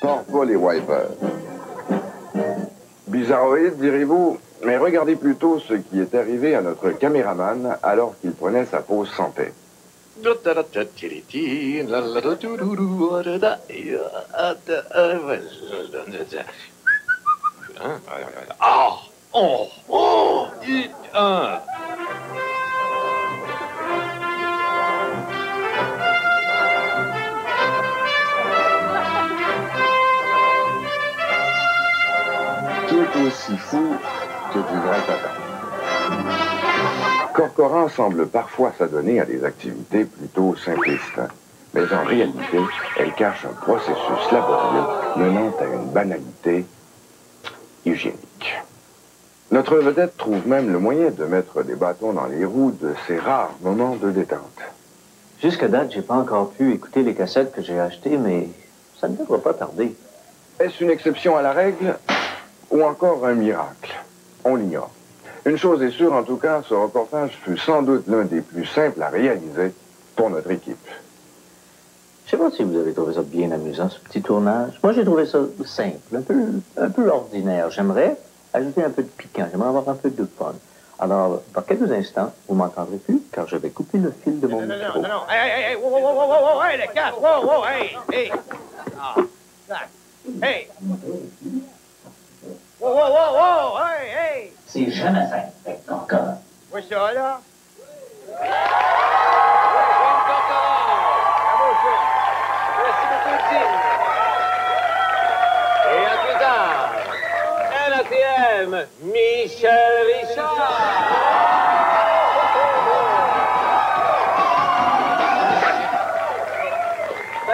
Tord pas les wipers. Bizarroïde, direz-vous, mais regardez plutôt ce qui est arrivé à notre caméraman alors qu'il prenait sa pause santé. Tout aussi fou que du vrai tata. Corcoran semble parfois s'adonner à des activités plutôt simplistes, mais en réalité, elle cache un processus laborieux menant à une banalité hygiénique. Notre vedette trouve même le moyen de mettre des bâtons dans les roues de ces rares moments de détente. Jusqu'à date, j'ai pas encore pu écouter les cassettes que j'ai achetées, mais ça ne devrait pas tarder. Est-ce une exception à la règle ou encore un miracle? On l'ignore. Une chose est sûre, en tout cas, ce reportage fut sans doute l'un des plus simples à réaliser pour notre équipe. Je sais pas si vous avez trouvé ça bien amusant, ce petit tournage. Moi, j'ai trouvé ça simple, un peu ordinaire. J'aimerais ajouter un peu de piquant, j'aimerais avoir un peu de fun. Alors, dans quelques instants, vous m'entendrez plus, car je vais couper le fil de mon micro. Non, hey, wow, hey, les gars, wow, hey. Ah, hey. Wow, hey. C'est jamais fait, encore. Où ça, là? Merci beaucoup, Tim. Et à plus tard, NATM, Michel Richard.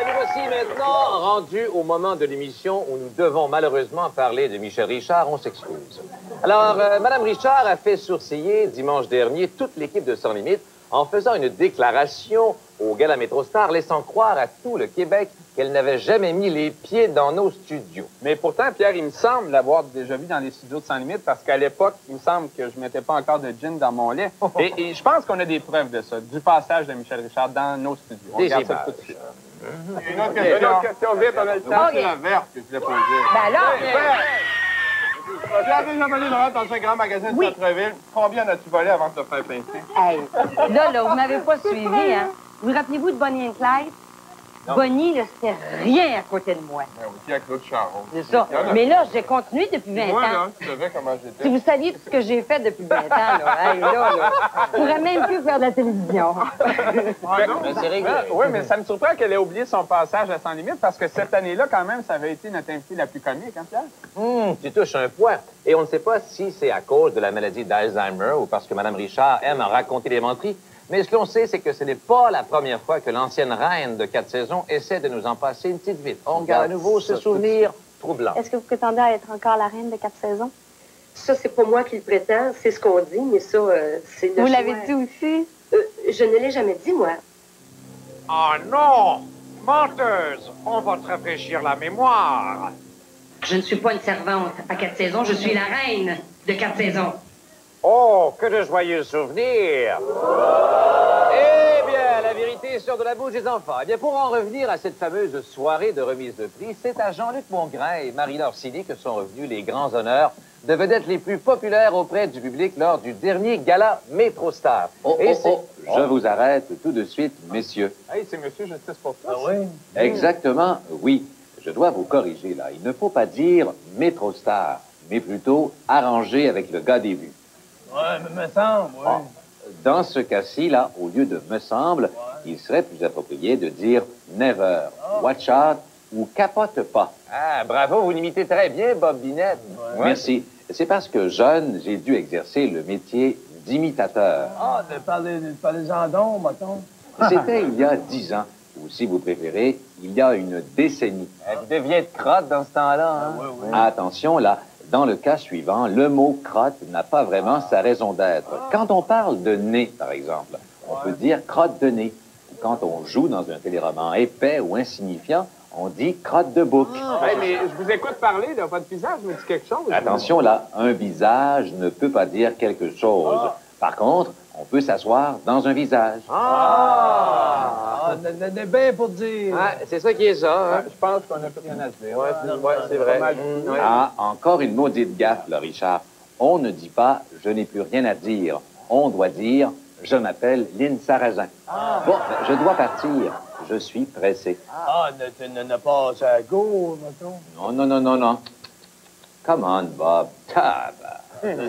Nous voici maintenant rendus au moment de l'émission où nous devons malheureusement parler de Michel Richard. On s'excuse. Alors, Mme Richard a fait sourciller dimanche dernier toute l'équipe de Sans Limites en faisant une déclaration au Gala Métrostar, laissant croire à tout le Québec qu'elle n'avait jamais mis les pieds dans nos studios. Mais pourtant, Pierre, il me semble l'avoir déjà vu dans les studios de Sans Limites parce qu'à l'époque, il me semble que je ne mettais pas encore de gin dans mon lait. Et je pense qu'on a des preuves de ça, du passage de Michel Richard dans nos studios. On regarde ça tout de suite. Une autre question, vite, on a le temps. C'est la verte que je voulais poser. Ben là, J'ai déjà volé dans un grand magasin de Centre-Ville. Combien as-tu volé avant de te faire pincer? hey, là, vous m'avez pas suivi, hein? Vous rappelez-vous de Bonnie and Clyde? Non. Bonnie, là, c'était rien à côté de moi. Ben aussi à Claude Charon. C'est ça. Mais là, j'ai continué depuis 20 Moi, ans. là, tu savais comment j'étais. Si vous saviez tout ce que j'ai fait depuis 20 ans, là, hey, là, je pourrais même plus faire de la télévision. Mais c'est réglé. Oui, mais ça me surprend qu'elle ait oublié son passage à Sans Limites parce que cette année-là, quand même, ça avait été notre invitée la plus comique, hein, Pierre? Tu touches un point. Et on ne sait pas si c'est à cause de la maladie d'Alzheimer ou parce que Mme Richard aime en raconter des menteries. Mais ce que l'on sait, c'est que ce n'est pas la première fois que l'ancienne reine de 4 saisons essaie de nous en passer une petite vite. On garde à nouveau ce souvenir troublant. Est-ce que vous prétendez à être encore la reine de 4 saisons? Ça, c'est pas moi qui le prétends, c'est ce qu'on dit, mais ça, c'est le Vous choix. l'avez dit aussi? Je ne l'ai jamais dit, moi. Ah non! Menteuse! On va te rafraîchir la mémoire. Je ne suis pas une servante à 4 saisons, je suis la reine de 4 saisons. Oh, que de joyeux souvenirs! Eh bien, la vérité sort de la bouche des enfants. Eh bien, pour en revenir à cette fameuse soirée de remise de prix, c'est à Jean-Luc Mongrain et Marie-Laure Silly que sont revenus les grands honneurs de vedettes les plus populaires auprès du public lors du dernier gala Métrostar. Je vous arrête tout de suite, messieurs. Hey, c'est Monsieur Justice pour tous. Ah oui? Exactement, oui. Je dois vous corriger, là. Il ne faut pas dire Métrostar, mais plutôt arranger avec le gars des vues. Ouais, mais me semble, oui. Bon, dans ce cas-ci, là, au lieu de me semble, il serait plus approprié de dire never, watch out ou capote pas. Ah, bravo, vous l'imitez très bien, Bob Binette. Ouais. Merci. C'est parce que jeune, j'ai dû exercer le métier d'imitateur. Ah, de parler jandon, mettons. C'était il y a 10 ans, ou si vous préférez, il y a une décennie. Vous deviez être crotte dans ce temps-là, hein? Oui. Attention, là, dans le cas suivant, le mot crotte n'a pas vraiment sa raison d'être. Quand on parle de nez, par exemple, on peut dire crotte de nez. Quand on joue dans un téléroman épais ou insignifiant, on dit crotte de bouc. Hey, mais je vous écoute parler, là, votre visage me dit quelque chose. Attention, là, un visage ne peut pas dire quelque chose. Par contre, On peut s'asseoir dans un visage. Ah, on est bien pour dire. Ah, c'est ça qui est ça, hein? Je pense qu'on n'a plus rien à se dire. Ouais, c'est vrai. Ouais. Ah, encore une maudite gaffe, là, Richard. On ne dit pas « je n'ai plus rien à dire ». On doit dire « je m'appelle Lynn Sarrazin ». Bon, je dois partir. Je suis pressé. Ah, ne pas à go, mettons. Non. Come on, Bob.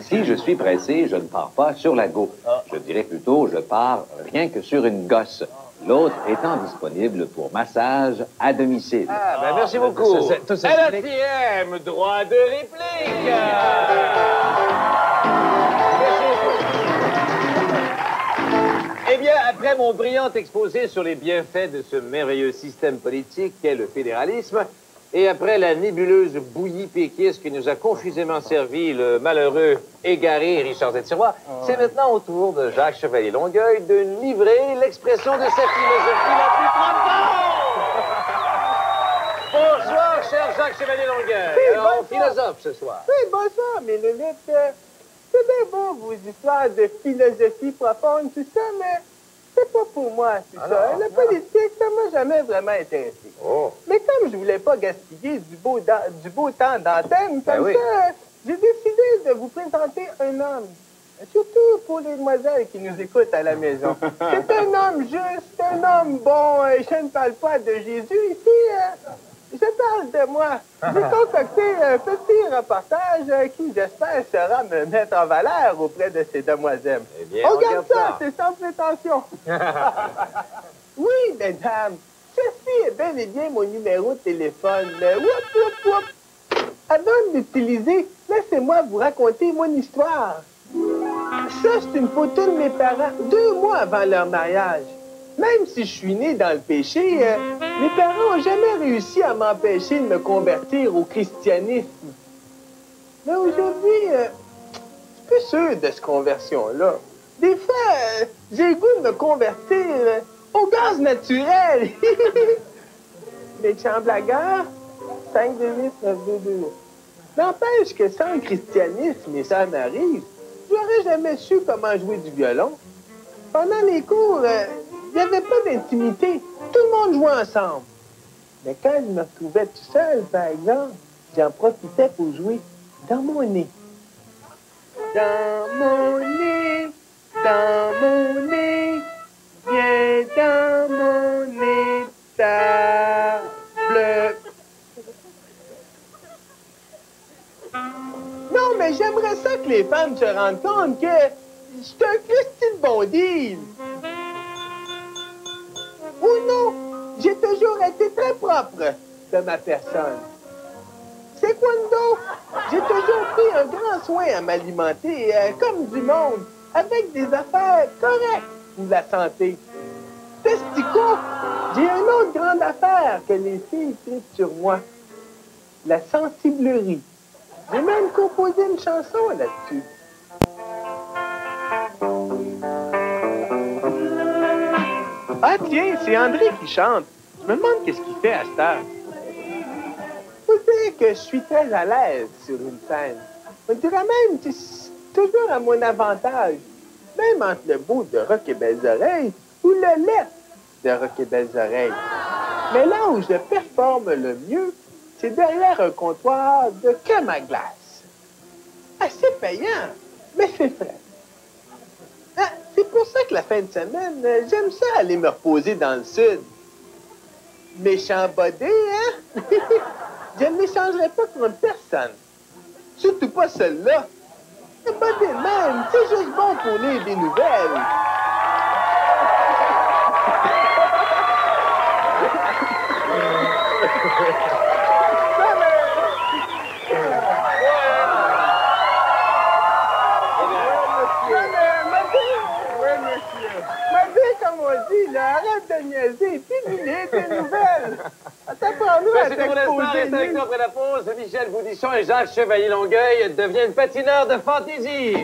Si je suis pressé, je ne pars pas sur la go. Je dirais plutôt, je pars rien que sur une gosse. L'autre étant disponible pour massage à domicile. Ah, ben merci beaucoup. Tout ça LFIM, droit de réplique. Eh bien, après mon brillant exposé sur les bienfaits de ce merveilleux système politique qu'est le fédéralisme, et après la nébuleuse bouillie péquiste qui nous a confusément servi le malheureux égaré Richard Zetirois, c'est maintenant au tour de Jacques Chevalier-Longueuil de livrer l'expression de sa philosophie la plus profonde. Bonsoir, cher Jacques Chevalier-Longueuil. Oui, Alors, bonsoir. philosophe ce soir. Oui, bonsoir, mes lunettes. C'est bien beau, vos histoires de philosophie profonde, tout ça, mais c'est pas pour moi, tout ça. La politique, ça m'a jamais vraiment intéressé. Oh. Mais comme je voulais pas gaspiller du beau temps d'antenne, comme oui. ça, j'ai décidé de vous présenter un homme. Surtout pour les demoiselles qui nous écoutent à la maison. C'est un homme juste, un homme bon. Je ne parle pas de Jésus ici. Je parle de moi. J'ai concocté un petit reportage qui, j'espère, sera me mettre en valeur auprès de ces demoiselles. Eh bien, on garde ça, ça. c'est sans prétention. Oui, mesdames, ceci est bel et bien mon numéro de téléphone. Avant d'utiliser, laissez-moi vous raconter mon histoire. Ça, c'est une photo de mes parents 2 mois avant leur mariage. Même si je suis né dans le péché, mes parents n'ont jamais réussi à m'empêcher de me convertir au christianisme. Mais aujourd'hui, je suis plus sûr de cette conversion-là. Des fois, j'ai le goût de me convertir au gaz naturel. Les chambres à gare, 528-9229. N'empêche que sans le christianisme, et ça m'arrive, je n'aurais jamais su comment jouer du violon. Pendant les cours, il n'y avait pas d'intimité. Tout le monde jouait ensemble. Mais quand je me retrouvais tout seul, par exemple, j'en profitais pour jouer dans mon nez. Dans mon nez, viens dans mon étable. Non, mais j'aimerais ça que les femmes se rendent compte que c'est un Christy de bon deal. Ou non, j'ai toujours été très propre de ma personne. C'est quoi d'autre? J'ai toujours pris un grand soin à m'alimenter comme du monde, avec des affaires correctes pour la santé. Testico, j'ai une autre grande affaire que les filles tripent sur moi. La sensiblerie. J'ai même composé une chanson là-dessus. Ah tiens, c'est André qui chante. Je me demande qu'est-ce qu'il fait à cette heure. Faut dire que je suis très à l'aise sur une scène. On dirait même que c'est toujours à mon avantage. Même entre le beau de Rock et Belles Oreilles ou le laid de Rock et Belles Oreilles. Mais là où je performe le mieux, c'est derrière un comptoir de crème à glace. Assez payant, mais c'est frais. Ah, c'est pour ça que la fin de semaine, j'aime ça aller me reposer dans le sud. Méchant bodé, hein? Je ne l'échangerai pas contre personne. Surtout pas celle-là. Le bodé même, c'est juste bon pour lire des nouvelles. Comme on dit, là, arrête de niaiser, puis lire des nouvelles. T'apprendras à C'est tout mon espoir, restez avec nous après la pause. Michel Boudisson et Jacques Chevalier-Longueuil deviennent patineurs de fantaisie.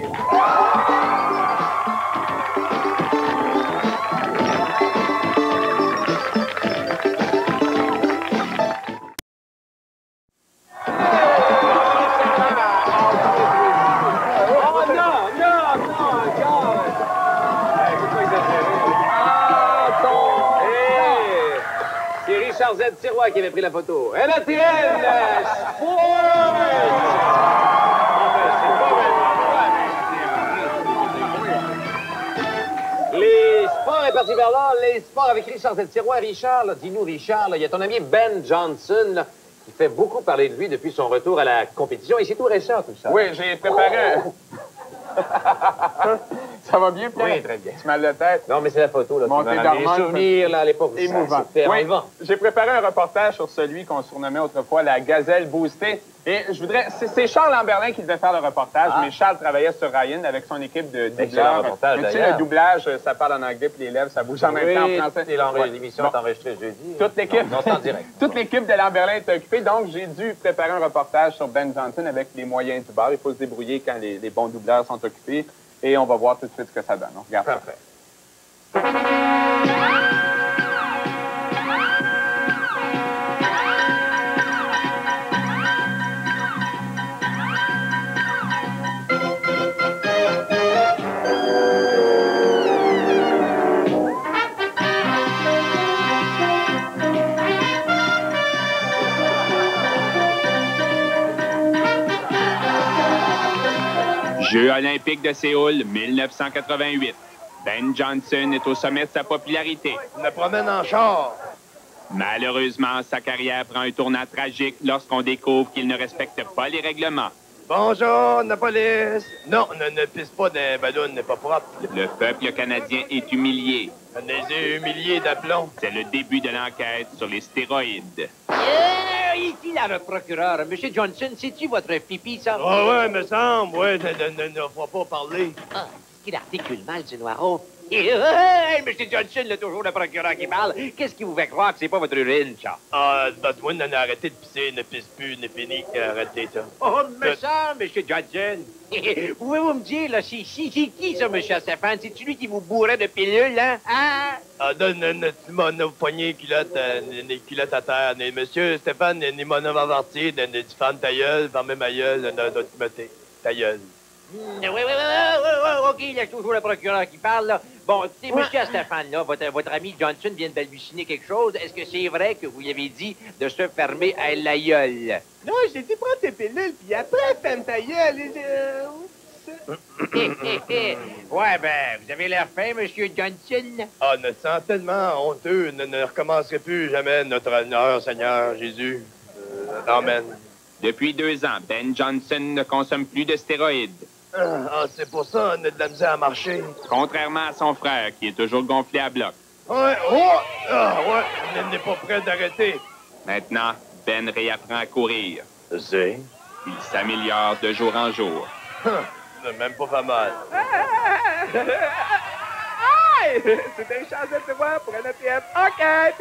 Richard-Z Sirois qui avait pris la photo. NTN Sports! Les sports est parti vers là. Les sports avec Richard-Z Sirois. Richard, dis-nous, Richard, il y a ton ami Ben Johnson là, qui fait beaucoup parler de lui depuis son retour à la compétition. Et c'est tout récent, tout ça. Oui, j'ai préparé... Ça va bien, Pierre? Oui, très bien. Tu mal de tête? Non, mais c'est la photo, là. Montée Les d'hormones, souvenirs, là, à l'époque. Émouvant. C'était Oui, émouvant. j'ai préparé un reportage sur celui qu'on surnommait autrefois la gazelle boostée. Et je voudrais... C'est Charles Lamberlin qui devait faire le reportage, mais Charles travaillait sur Ryan avec son équipe de doubleurs. Reportage, mais tu sais, le doublage, ça parle en anglais, puis les lèvres, ça bouge en même temps en français. Et l'émission est enregistrée jeudi. Toute l'équipe... Non, c'est en direct. Toute l'équipe de Lamberlin est occupée, donc j'ai dû préparer un reportage sur Ben Johnson avec les moyens du bar. Il faut se débrouiller quand les bons doubleurs sont occupés. Et on va voir tout de suite ce que ça donne. On regarde ça. Parfait. Jeux olympiques de Séoul, 1988. Ben Johnson est au sommet de sa popularité. Je me promène en char. Malheureusement, sa carrière prend un tournant tragique lorsqu'on découvre qu'il ne respecte pas les règlements. Bonjour, la police. Non, ne pisse pas d'un ballon, n'est pas propre. Le peuple canadien est humilié. On est humilié d'aplomb. C'est le début de l'enquête sur les stéroïdes. Ici, le procureur. Monsieur Johnson, c'est-tu votre pipi, ça? Ouais, me semble. Ouais, ne faut pas parler. Ah, est-ce qu'il articule mal, ce noiro? Hey, Monsieur Johnson, là, toujours le procureur qui parle. Qu'est-ce qui vous fait croire que c'est pas votre urine, ça? Ah, moi, on a arrêté de pisser, ne pisse plus, ne fini. Arrêtez ça. Oh, me semble, Monsieur Johnson. Pouvez-vous me dire, là, c'est qui, ça, Monsieur Stéphane? C'est lui qui vous bourrait de pilules, hein? Ah, donne, tu m'en as poigné culottes à terre. Monsieur Stéphane, ni mon homme averti, tu fermes ta gueule, fermez ma gueule, ta gueule. Oui, OK, il y a toujours le procureur qui parle, là. Bon, tu sais, Monsieur Stéphane, là, votre ami Johnson vient de balbutiner quelque chose. Est-ce que c'est vrai que vous lui avez dit de se fermer à la gueule? Non, j'ai dit prends tes pilules, puis après, ferme ta gueule. Ouais, ben, vous avez l'air fin, Monsieur Johnson. Ah, on se sent tellement honteux. Ne recommencerait plus jamais notre honneur, Seigneur Jésus. Amen. Depuis 2 ans, Ben Johnson ne consomme plus de stéroïdes. Ah, c'est pour ça qu'on a de la misère à marcher. Contrairement à son frère, qui est toujours gonflé à bloc. Ouais, on n'est pas prêt d'arrêter. Maintenant, Ben réapprend à courir. Je sais. Il s'améliore de jour en jour. C'est même pas mal. C'était une chance de te voir pour un ATM enquête.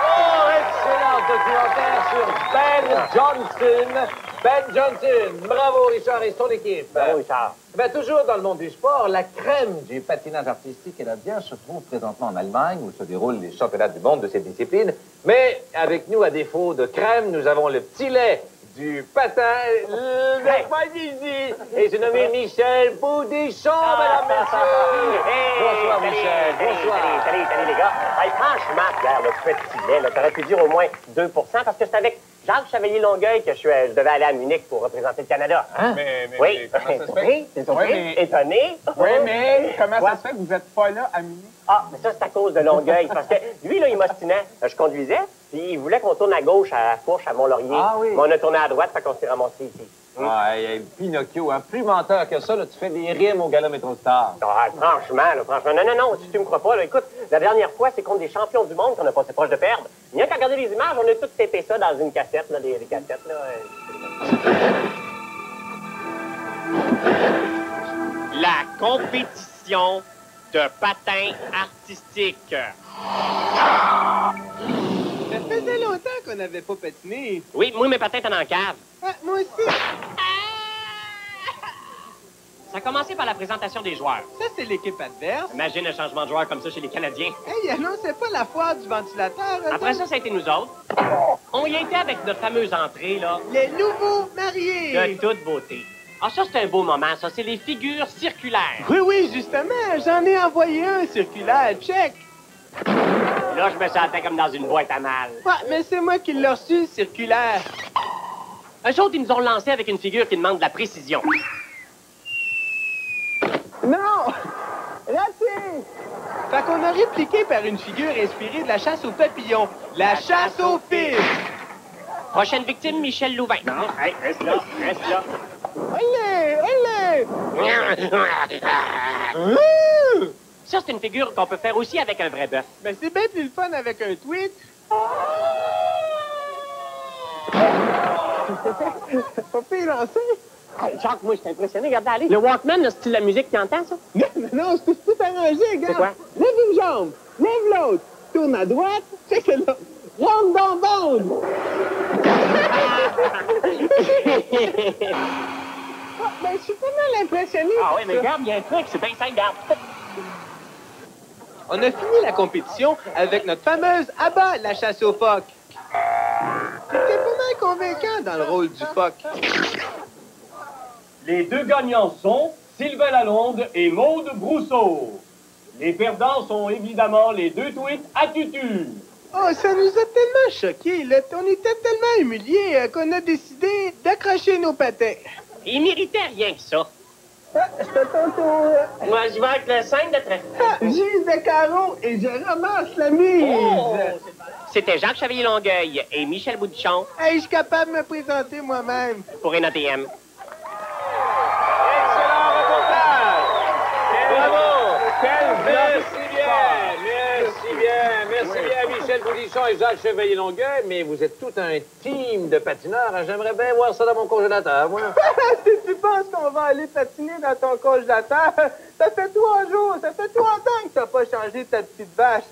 Oh, excellent documentaire sur Ben Johnson. Ben Johnson. Bravo, Richard et son équipe. Bravo, Richard. Ben, toujours dans le monde du sport, la crème du patinage artistique canadien se trouve présentement en Allemagne, où se déroulent les championnats du monde de cette discipline. Mais avec nous, à défaut de crème, nous avons le petit lait du patin de Poizy. Et c'est nommé Michel Boudéchon, mesdames, messieurs. Bonsoir, Michel. Bonsoir. Salut, les gars. Hey, franchement, Pierre, le petit lait, t'aurais pu dire au moins 2 parce que c'est avec Jacques Chevalier-Longueuil que je devais aller à Munich pour représenter le Canada. Hein? Mais oui. comment ça se fait? T'es surpris? Étonné? Oui, mais comment ça se fait que vous n'êtes pas là à Munich? Ah, mais ça, c'est à cause de Longueuil. Parce que lui, là, il m'ostinait. Je conduisais, puis il voulait qu'on tourne à gauche à Fourche, à Mont-Laurier. Ah oui. Mais on a tourné à droite, fait qu'on s'est ramassé ici. Ouais, Pinocchio, hein, plus menteur que ça, là, tu fais des rimes au Gala Métro Star. Ah, franchement. Non, si tu me crois pas, là, écoute, la dernière fois, c'est contre des champions du monde qu'on a passé proche de perdre. Rien qu'à regarder les images, on a tout tapé ça dans une cassette, là, les cassettes, là. La compétition de patin artistique. Ça faisait longtemps qu'on n'avait pas patiné. Oui, moi, mes patins étaient dans la cave. Ah, moi aussi. Ça a commencé par la présentation des joueurs. Ça, c'est l'équipe adverse. Imagine un changement de joueur comme ça chez les Canadiens. Hey, annonçait pas la foire du ventilateur. Après ça a été nous autres. On y a été avec notre fameuse entrée, là. Les nouveaux mariés. De toute beauté. Ah, ça, c'est un beau moment, ça. C'est les figures circulaires. Oui, justement. J'en ai envoyé un circulaire. Check. Là, je me sentais comme dans une boîte à mal. Ouais, mais c'est moi qui l'ai reçu, circulaire. Un jour, ils nous ont lancé avec une figure qui demande de la précision. Non! Raté! Fait qu'on a répliqué par une figure inspirée de la chasse aux papillons. La chasse aux fils! Prochaine victime, Michel Louvain. Non, hey, reste là, reste là. Allez, allez! Ça, c'est une figure qu'on peut faire aussi avec un vrai bœuf. Mais c'est bien plus le fun avec un tweet. Pas pire lancé. Hey, Jacques, moi, je suis impressionné. Regarde, allez. Le Walkman, c'est la musique qui entend, ça? Non, c'est tout arrangé, regarde. C'est quoi? Lève une jambe, lève l'autre, tourne à droite, check là. Ronde dans bande. Ben, je suis pas mal impressionné. Ah oui, mais regarde, il y a un truc, c'est bien simple, regarde. On a fini la compétition avec notre fameuse Abba, la chasse aux phoques. C'était pas mal convaincant dans le rôle du phoque. Les deux gagnants sont Sylvain Lalonde et Maude Brousseau. Les perdants sont évidemment les deux tweets à tutu. Oh, ça nous a tellement choqués, là. On était tellement humiliés qu'on a décidé d'accrocher nos patins. Il méritait rien que ça. Ah, c'est à ton tour. Moi, j'y vais avec le 5 de trait. Gise de carreau et je ramasse la mise. Oh, c'était Jacques Chevalier-Longueuil et Michel Boudichon. Hey, je suis capable de me présenter moi-même. Pour un ATM. Excellent reportage! Bravo! Merci bien, Michel Boudichon et Jacques Chevalier-Longueuil, mais vous êtes tout un team de patineurs. J'aimerais bien voir ça dans mon congélateur, moi. Si tu penses qu'on va aller patiner dans ton congélateur, ça fait 3 jours, ça fait 3 ans que t'as pas changé ta petite vache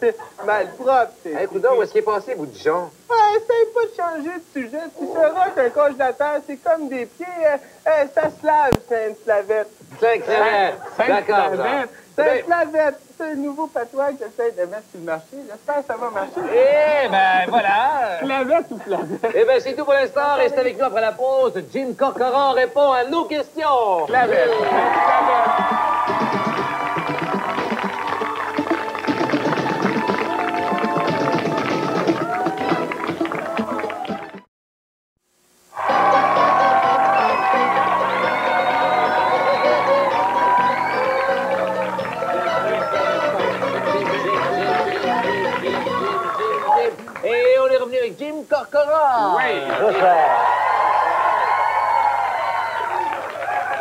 mal propre. Hey, Coudon, où est-ce qu'il est passé, Boudichon? Essaye pas de changer de sujet. Tu sauras qu'un congélateur, c'est comme des pieds. Ça se lave, c'est une slavette. C'est excellent. D'accord, Jacques. C'est une slavette. C'est un nouveau patois que j'essaie de mettre sur le marché. J'espère que ça va marcher. Eh ben, voilà. Slavette ou flavette? Eh ben, c'est tout pour l'instant. Restez avec nous après la pause. Jim Corcoran répond à nos questions. Slavette. Et on est revenu avec Jim Corcoran. Oui.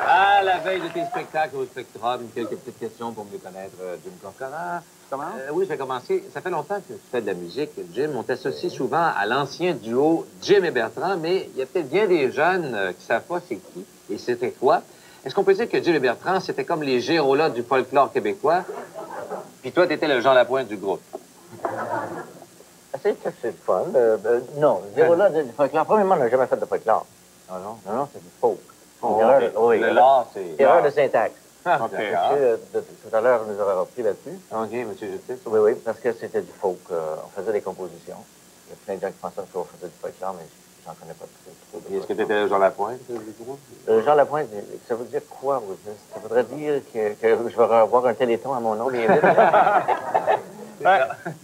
À la veille de tes spectacles au Spectrum, quelques petites questions pour mieux connaître Jim Corcoran. Comment? Oui, je vais commencer. Ça fait longtemps que tu fais de la musique, Jim. On t'associe souvent à l'ancien duo Jim et Bertrand, mais il y a peut-être bien des jeunes qui ne savent pas c'est qui, et c'était toi. Est-ce qu'on peut dire que Jim et Bertrand, c'était comme les Gérolas du folklore québécois, puis toi, tu étais le Jean Lapointe du groupe? C'est le fun. Non, Gérola du folklore. Premièrement, on n'a jamais fait de folklore. Non, c'est du folk. Oui, l'art, c'est... Erreur de syntaxe. OK. Tout à l'heure, on nous aurait repris là-dessus. OK, M. Justice. Oui, parce que c'était du folk. On faisait des compositions. Il y a plein de gens qui pensaient qu'on faisait du folklore, mais j'en connais pas trop. Est-ce que tu étais Jean Lapointe du groupe? Jean Lapointe, ça veut dire quoi, vous dites? Ça voudrait dire que je vais avoir un téléthon à mon nom bien vite.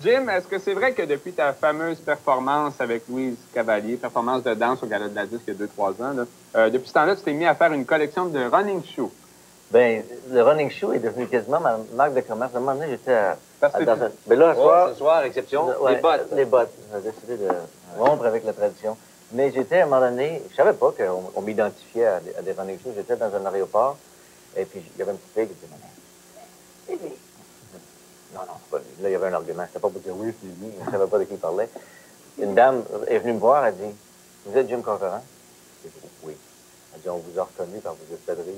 Jim, est-ce que c'est vrai que depuis ta fameuse performance avec Louise Cavalier, performance de danse au Gala de la Disque il y a 2-3 ans, là, depuis ce temps-là, tu t'es mis à faire une collection de running shoes? Bien, le running shoe est devenu quasiment ma marque de commerce. À un moment donné, j'étais dans un... Mais là, ce soir, exception, ouais, les bottes. Les bottes. J'ai décidé de rompre avec la tradition. Mais j'étais, à un moment donné, je savais pas qu'on m'identifiait à des running shoes. J'étais dans un aéroport, et puis il y avait une petite fille qui disait, c'est lui. Non, c'est pas lui. Là, il y avait un argument. C'était pas pour dire oui, c'est lui. Je ne savais pas de qui il parlait. Une dame est venue me voir, elle dit, vous êtes Jim Corcoran? J'ai dit, oui. Elle dit, on vous a reconnu quand vous êtes padré.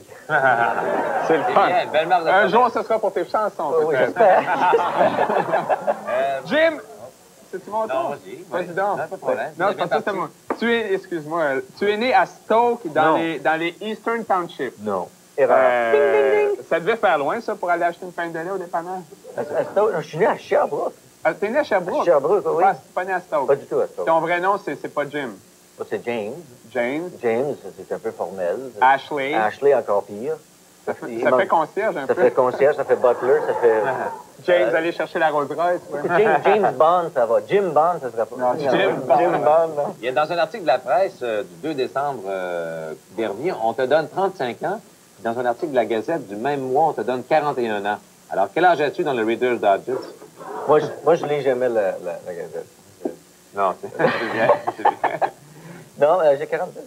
C'est le fun. Bien, belle marque de un jour, ce sera pour tes chansons. Oui, j'espère. Jim, c'est-tu mon tour? Non, vas-y. Vas-y donc. Pas de problème. Non, c'est parce que c'est moi. Excuse-moi, tu es né à Stoke, dans les Eastern Township. Non. Erreur. Ding, ding, ding. Ça devait faire loin, ça, pour aller acheter une pinte de lait au dépanneur? À Stoke? Je suis né à Sherbrooke. T'es né à Sherbrooke? À Sherbrooke, oui. C'est pas né à Stoke? Pas du tout à Stoke. Ton vrai nom, c'est pas Jim? C'est James. James? James, c'est un peu formel. Ashley? Ashley, encore pire. Ça fait concierge un peu. Ça fait concierge, ça fait butler, ça fait... James, allez chercher la Rolls-Royce. James Bond, ça va. Jim Bond, ça sera pas. Non, Jim Bond. Il y a dans un article de la presse du 2 décembre dernier, on te donne 35 ans. Dans un article de la Gazette du même mois, on te donne 41 ans. Alors, quel âge as-tu dans le Reader's Digest? Moi, je lis jamais la Gazette. Non, c'est bien. Non, j'ai 42.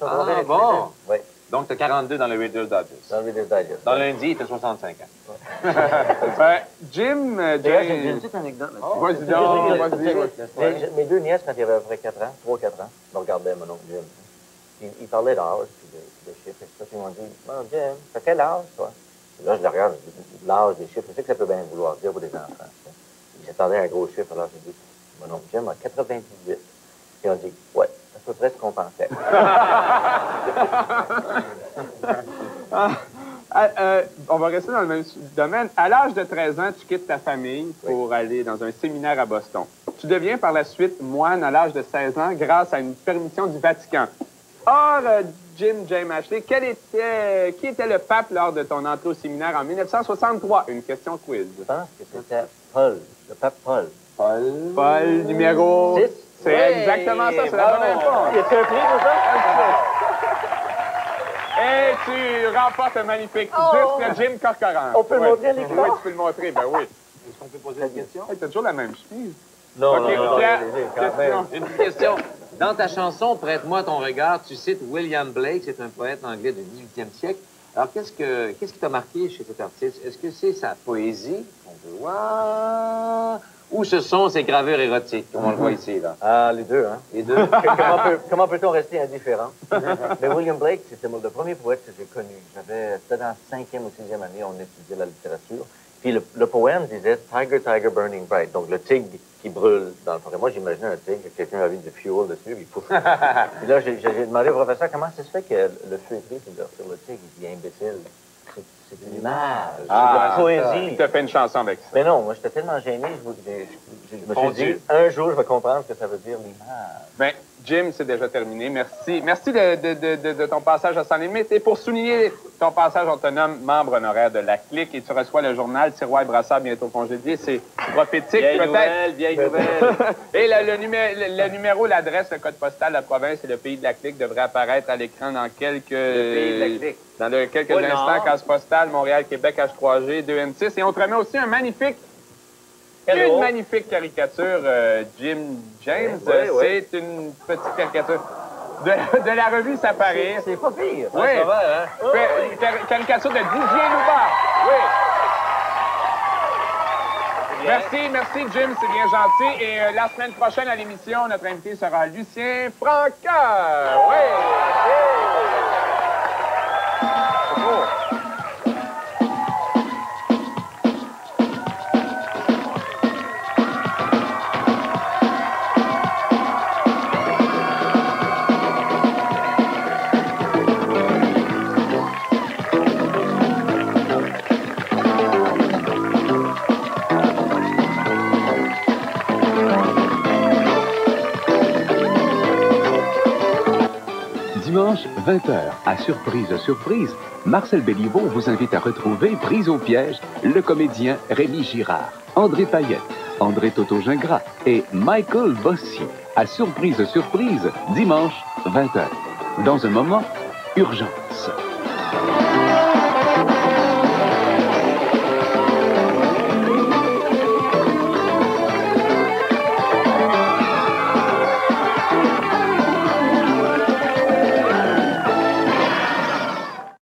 Ah, bon? Oui. Donc, tu as 42 dans le Reader's Digest. Dans le Reader's Digest. Dans lundi, tu as 65 ans. Jim, j'ai une petite anecdote. Vas-y donc, vas-y. Mes deux nièces, quand ils avaient à peu près 4 ans, 3-4 ans, me regardaient mon oncle Jim. Ils parlaient d'âge, puis de chiffres, et tout ça. Puis ils m'ont dit, bon, Jim, t'as quel âge, toi? Puis là, je les regarde, je dis, l'âge des chiffres, je sais que ça peut bien vouloir dire pour des enfants. J'attendais un gros chiffre, alors j'ai dit, mon oncle Jim a 98. Puis on dit, ouais, c'est à peu près ce qu'on pensait. On va rester dans le même domaine. À l'âge de 13 ans, tu quittes ta famille pour aller dans un séminaire à Boston. Tu deviens par la suite moine à l'âge de 16 ans grâce à une permission du Vatican. Or, James Ashley, qui était le pape lors de ton entrée au séminaire en 1963? Une question quiz. Je pense que c'était Paul, le pape Paul. Paul numéro 6. C'est exactement ça, c'est la bonne réponse. Y a-t-il un prix pour ça? Et tu remportes un magnifique disque de Jim Corcoran. On peut le montrer à l'écran? Oui, tu peux le montrer, ben oui. Est-ce qu'on peut poser la question? T'as toujours la même chemise. Non, okay, non, question. Une question. Dans ta chanson « Prête-moi ton regard », tu cites William Blake, c'est un poète anglais du 18e siècle. Alors, qu'est-ce qui t'a marqué chez cet artiste? Est-ce que c'est sa poésie, qu'on peut voir, ou ce sont ses gravures érotiques, comme on le voit ici, là? Ah, les deux, hein? Les deux. Comment peut-on rester indifférent? Mais William Blake, c'était le premier poète que j'ai connu. C'était dans la 5e ou 6e année, on étudiait la littérature. Puis le poème disait « Tiger, tiger, burning bright », donc le tigre qui brûle dans le forêt. Moi, j'imaginais un tigre, quelqu'un avait du fuel dessus, puis pouf. Puis là, j'ai demandé au professeur comment ça se fait que le feu est pris sur le tigre. Il dit « imbécile ». C'est une image, c'est de la poésie. Tu as fait une chanson avec ça. Mais non, moi, j'étais tellement gêné, je me suis dit, un jour, je vais comprendre ce que ça veut dire, l'image. Bien, Jim, c'est déjà terminé. Merci. Merci de ton passage à Sans Limite. Et pour souligner ton passage, on te nomme membre honoraire de la Clique et tu reçois le journal Tiroir et Brassard, bientôt congédié. C'est prophétique, peut-être. Vieille nouvelle. Et le numéro, l'adresse, le code postal, la province et le pays de la Clique devraient apparaître à l'écran dans quelques... Le pays de la Clique. Dans quelques instants, case postale, Montréal, Québec, H3G, 2N6. Et on te remet aussi une magnifique caricature, Jim James. Oui. C'est une petite caricature de la revue Ça paraît. C'est pas pire. Oui. Ça va, hein? Une caricature de Didier Loubard. Oui. Merci, Jim, c'est bien gentil. Et la semaine prochaine à l'émission, notre invité sera Lucien Francoeur. Oui. Dimanche, 20h, à Surprise, Marcel Béliveau vous invite à retrouver, pris au piège, le comédien Rémi Girard, André Payette, André Toto-Gingras et Michael Bossy, à Surprise, dimanche, 20h. Dans un moment, urgence.